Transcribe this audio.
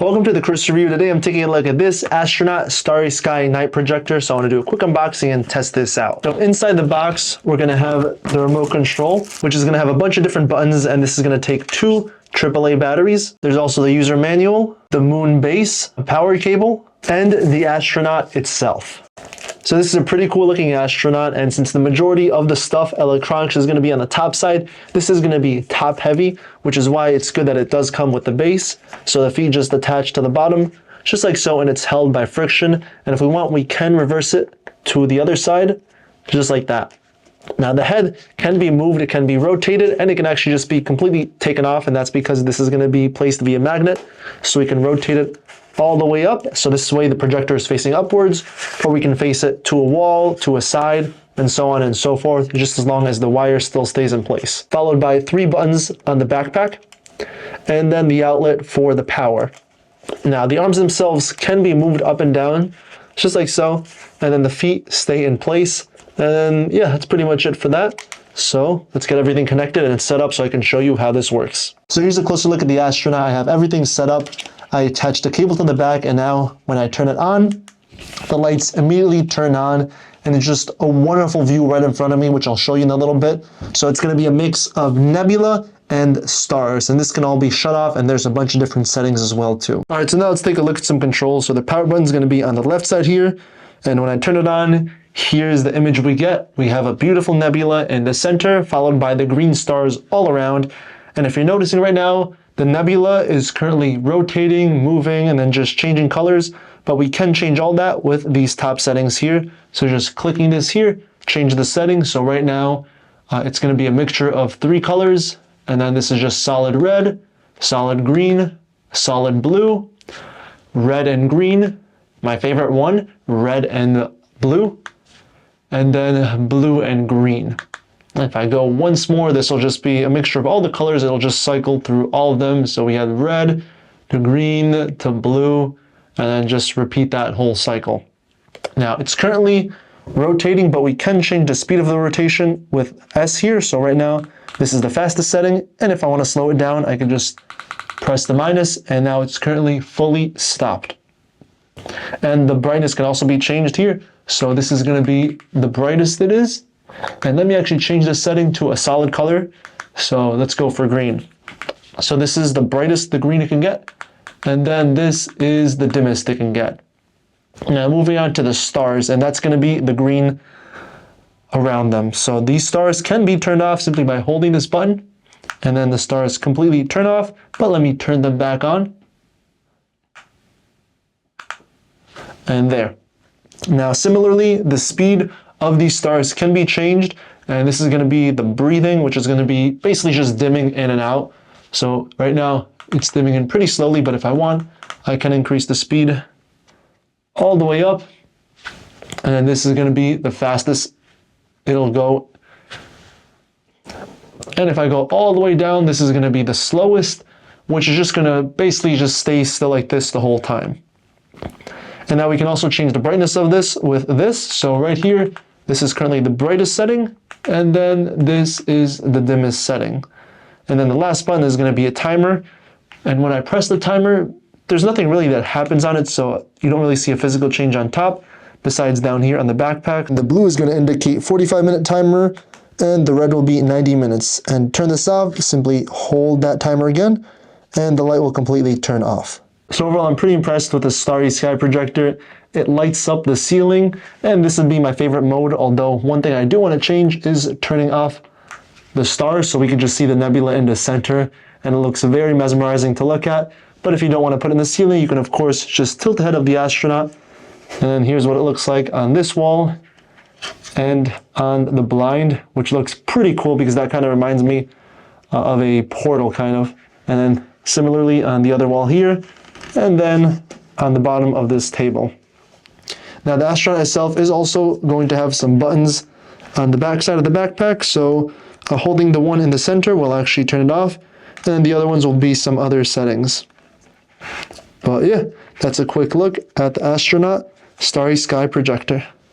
Welcome to the Chris Review. Today I'm taking a look at this Astronaut Starry Sky Night Projector. So I want to do a quick unboxing and test this out. So inside the box, we're going to have the remote control, which is going to have a bunch of different buttons, and this is going to take two AAA batteries. There's also the user manual, the moon base, a power cable, and the astronaut itself. So this is a pretty cool looking astronaut, and since the majority of the stuff, electronics, is going to be on the top side, this is going to be top heavy, which is why it's good that it does come with the base. So the feet just attach to the bottom, just like so, and it's held by friction. And if we want, we can reverse it to the other side, just like that. Now the head can be moved, it can be rotated, and it can actually just be completely taken off, and that's because this is going to be placed via magnet, so we can rotate it all the way up. So this way the projector is facing upwards, or we can face it to a wall, to a side, and so on and so forth, just as long as the wire still stays in place. Followed by 3 buttons on the backpack, and then the outlet for the power. Now the arms themselves can be moved up and down, just like so, and then the feet stay in place. And yeah, that's pretty much it for that. So let's get everything connected and set up so I can show you how this works. So here's a closer look at the astronaut. I have everything set up. I attached the cable to the back, and now when I turn it on, the lights immediately turn on, and it's just a wonderful view right in front of me, which I'll show you in a little bit. So it's going to be a mix of nebula and stars, and this can all be shut off, and there's a bunch of different settings as well too. All right, so now let's take a look at some controls. So the power button is going to be on the left side here, and when I turn it on, here's the image we get. We have a beautiful nebula in the center, followed by the green stars all around. And if you're noticing right now, the nebula is currently rotating, moving, and then just changing colors, but we can change all that with these top settings here. So just clicking this here, change the settings. So right now, it's going to be a mixture of 3 colors, and then this is just solid red, solid green, solid blue, red and green, my favorite one, red and blue, and then blue and green. If I go once more, this will just be a mixture of all the colors. It'll just cycle through all of them. So we have red to green to blue, and then just repeat that whole cycle. Now it's currently rotating, but we can change the speed of the rotation with S here. So right now, this is the fastest setting. And if I want to slow it down, I can just press the minus, and now it's currently fully stopped. And the brightness can also be changed here. So this is going to be the brightest it is. And let me actually change the setting to a solid color. So let's go for green. So this is the brightest the green it can get. And then this is the dimmest it can get. Now moving on to the stars, and that's going to be the green around them. So these stars can be turned off simply by holding this button. And then the stars completely turn off, but let me turn them back on. And there. Now similarly, the speed of these stars can be changed, and this is going to be the breathing, which is going to be basically just dimming in and out. So right now it's dimming in pretty slowly, but if I want, I can increase the speed all the way up, and then this is going to be the fastest it'll go. And if I go all the way down, this is going to be the slowest, which is just going to basically just stay still like this the whole time. And now we can also change the brightness of this with this. So right here, this is currently the brightest setting, and then this is the dimmest setting. And then the last button is going to be a timer. And when I press the timer, there's nothing really that happens on it, so you don't really see a physical change on top, besides down here on the backpack. The blue is going to indicate 45-minute timer, and the red will be 90 minutes. And turn this off, simply hold that timer again, and the light will completely turn off. So overall, I'm pretty impressed with the Starry Sky projector. It lights up the ceiling, and this would be my favorite mode, although one thing I do want to change is turning off the stars so we can just see the nebula in the center, and it looks very mesmerizing to look at. But if you don't want to put it in the ceiling, you can of course just tilt the head of the astronaut, and then here's what it looks like on this wall and on the blind, which looks pretty cool because that kind of reminds me of a portal kind of. And then similarly on the other wall here, and then on the bottom of this table. Now the astronaut itself is also going to have some buttons on the back side of the backpack, so holding the one in the center will actually turn it off, and then the other ones will be some other settings. But yeah, that's a quick look at the Astronaut Starry Sky projector.